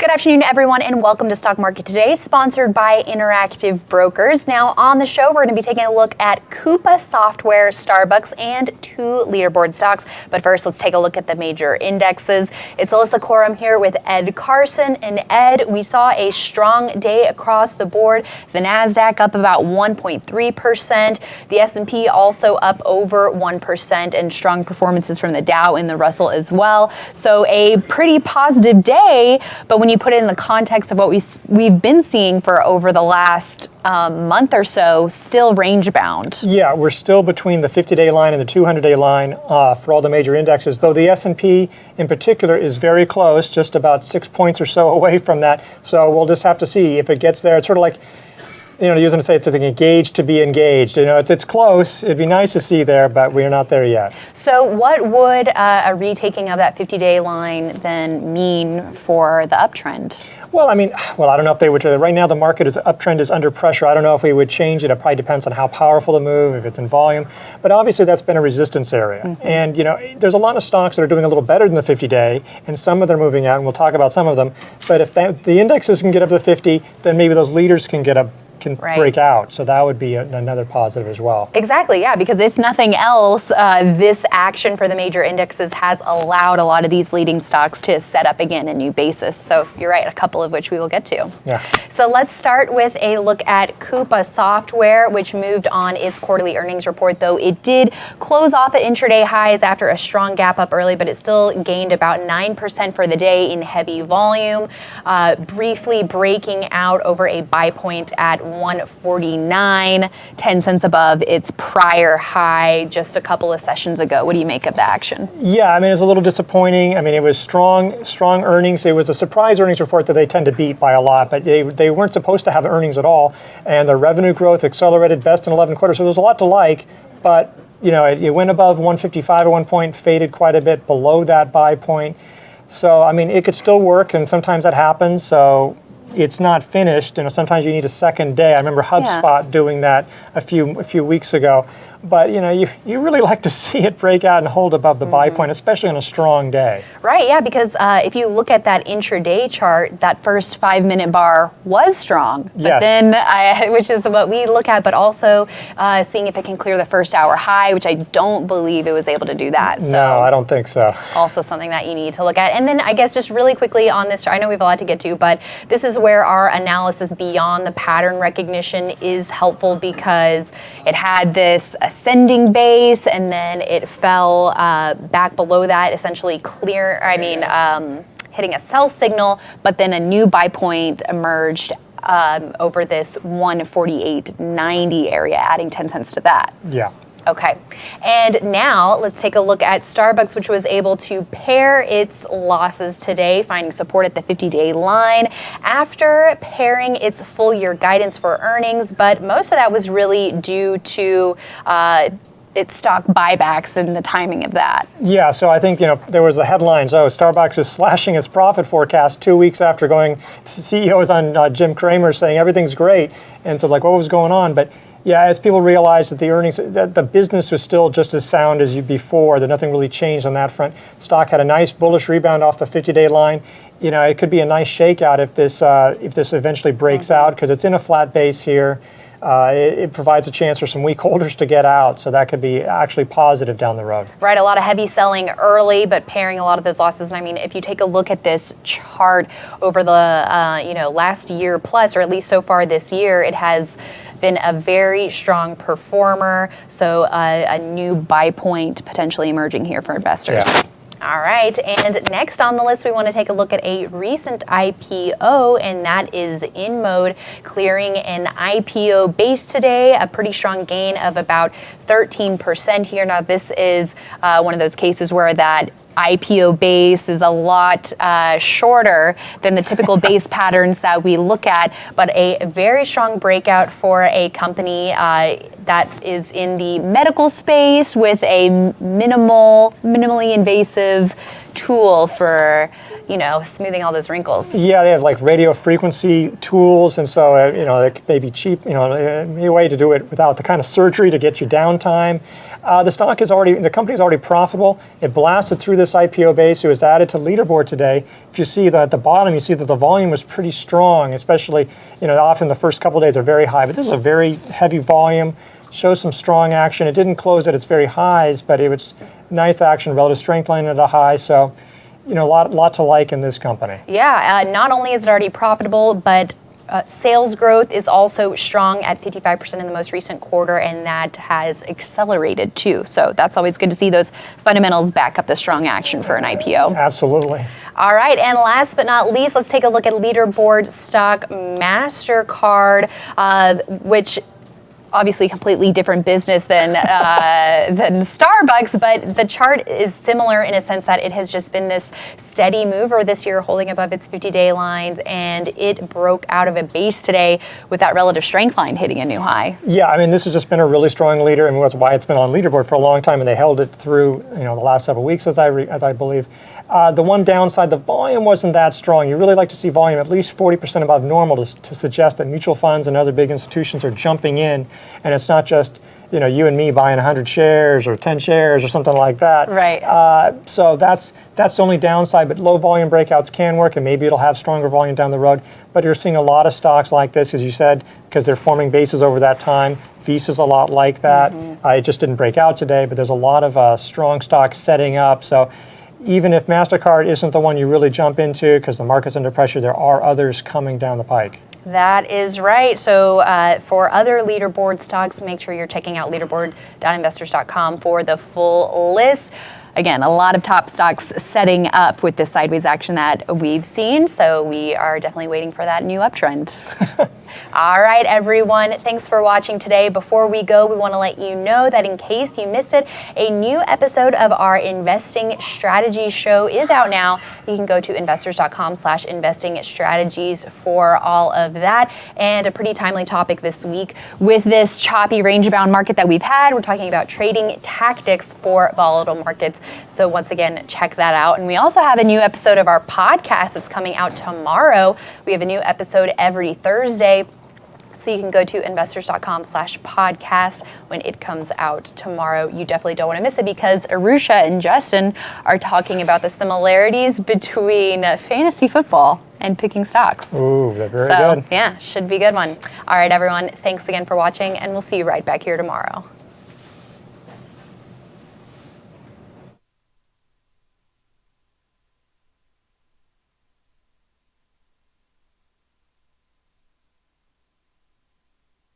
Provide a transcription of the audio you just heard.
Good afternoon, everyone, and welcome to Stock Market Today, sponsored by Interactive Brokers. Now, on the show, we're going to be taking a look at Coupa Software, Starbucks, and two leaderboard stocks. But first, let's take a look at the major indexes. It's Alyssa Corum here with Ed Carson. And Ed, we saw a strong day across the board. The NASDAQ up about 1.3%. The S&P also up over 1%, and strong performances from the Dow and the Russell as well. So a pretty positive day, but when you put it in the context of what we've been seeing for over the last month or so, still range bound. Yeah, we're still between the 50-day line and the 200-day line for all the major indexes, though the S&P in particular is very close, just about 6 points or so away from that. So we'll just have to see if it gets there. It's sort of like, using to say it's something engaged to be engaged. It's close. It'd be nice to see there, but we're not there yet. So what would a retaking of that 50-day line then mean for the uptrend? Well, I don't know if they would. Right now, the market uptrend is under pressure. I don't know if we would change it. It probably depends on how powerful the move, if it's in volume. But obviously, that's been a resistance area. Mm-hmm. And, there's a lot of stocks that are doing a little better than the 50-day, and some of them are moving out, and we'll talk about some of them. But if the indexes can get up to the 50, then maybe those leaders can break out. So that would be another positive as well. Exactly, yeah, because if nothing else, this action for the major indexes has allowed a lot of these leading stocks to set up again a new basis. So you're right, a couple of which we will get to. Yeah. So let's start with a look at Coupa Software, which moved on its quarterly earnings report, though it did close off at intraday highs after a strong gap up early, but it still gained about 9% for the day in heavy volume, briefly breaking out over a buy point at 149, 10 cents above its prior high just a couple of sessions ago. What do you make of the action? Yeah, it's a little disappointing. It was strong earnings. It was a surprise earnings report that they tend to beat by a lot, but they weren't supposed to have earnings at all. And the revenue growth accelerated best in 11 quarters. So there's a lot to like, but it went above 155 at one point, faded quite a bit below that buy point. So, it could still work, and sometimes that happens. So it's not finished. Sometimes you need a second day. I remember HubSpot doing that a few weeks ago. But you really like to see it break out and hold above the buy point, especially on a strong day. Right, yeah, because if you look at that intraday chart, that first 5-minute bar was strong. But then, which is what we look at, but also seeing if it can clear the first hour high, which I don't believe it was able to do that. So no, I don't think so. Also something that you need to look at. And then I guess just really quickly on this, I know we have a lot to get to, but this is where our analysis beyond the pattern recognition is helpful, because it had this ascending base, and then it fell back below that, essentially hitting a sell signal, but then a new buy point emerged over this 148.90 area, adding 10 cents to that. Yeah. Okay, and now let's take a look at Starbucks, which was able to pare its losses today, finding support at the 50-day line after paring its full-year guidance for earnings, but most of that was really due to its stock buybacks and the timing of that. Yeah, so I think, there was the headlines, Starbucks is slashing its profit forecast 2 weeks after CEO is on Jim Cramer saying everything's great, and so what was going on? But yeah, as people realized that the business was still just as sound as before, that nothing really changed on that front. Stock had a nice bullish rebound off the 50-day line. It could be a nice shakeout if this eventually breaks out, because it's in a flat base here. It provides a chance for some weak holders to get out, so that could be actually positive down the road. Right, a lot of heavy selling early, but paring a lot of those losses. And if you take a look at this chart over the last year plus, or at least so far this year, it has been a very strong performer. So a new buy point potentially emerging here for investors. Yeah. All right, and next on the list, we want to take a look at a recent IPO, and that is InMode, clearing an IPO base today, a pretty strong gain of about 13% here. Now, this is one of those cases where that IPO base is a lot shorter than the typical base patterns that we look at, but a very strong breakout for a company that is in the medical space with a minimally invasive tool for, smoothing all those wrinkles. Yeah, they have like radio frequency tools, and so it may be cheap. A way to do it without the kind of surgery to get you downtime. The company's already profitable. It blasted through this IPO base. It was added to leaderboard today. If you see that at the bottom, you see that the volume was pretty strong, especially often the first couple of days are very high, but this is a very heavy volume. Shows some strong action. It didn't close at its very highs, but it was nice action, relative strength line at a high. So, a lot to like in this company. Yeah, not only is it already profitable, but sales growth is also strong at 55% in the most recent quarter, and that has accelerated too. So that's always good to see those fundamentals back up the strong action for an IPO. Absolutely. All right, and last but not least, let's take a look at leaderboard stock Mastercard, which obviously completely different business than Starbucks, but the chart is similar in a sense that it has just been this steady mover this year, holding above its 50-day lines, and it broke out of a base today with that relative strength line hitting a new high. Yeah, this has just been a really strong leader, and that's why it's been on leaderboard for a long time, and they held it through the last several weeks, as I believe. The one downside, the volume wasn't that strong. You really like to see volume at least 40% above normal to suggest that mutual funds and other big institutions are jumping in. And it's not just, you and me buying 100 shares or 10 shares or something like that. Right. So that's the only downside, but low volume breakouts can work, and maybe it'll have stronger volume down the road. But you're seeing a lot of stocks like this, as you said, because they're forming bases over that time. Visa's a lot like that. It just didn't break out today, but there's a lot of strong stocks setting up. So even if Mastercard isn't the one you really jump into because the market's under pressure, there are others coming down the pike. That is right. So for other leaderboard stocks, make sure you're checking out leaderboard.investors.com for the full list. Again, a lot of top stocks setting up with this sideways action that we've seen. So we are definitely waiting for that new uptrend. All right, everyone. Thanks for watching today. Before we go, we want to let you know that in case you missed it, a new episode of our Investing Strategies show is out now. You can go to investors.com/investing strategies for all of that. And a pretty timely topic this week with this choppy range-bound market that we've had. We're talking about trading tactics for volatile markets. So once again, check that out. And we also have a new episode of our podcast that's coming out tomorrow. We have a new episode every Thursday. So you can go to investors.com/podcast when it comes out tomorrow. You definitely don't want to miss it because Arusha and Justin are talking about the similarities between fantasy football and picking stocks. Ooh, that's very good. So yeah, should be a good one. All right, everyone. Thanks again for watching, and we'll see you right back here tomorrow.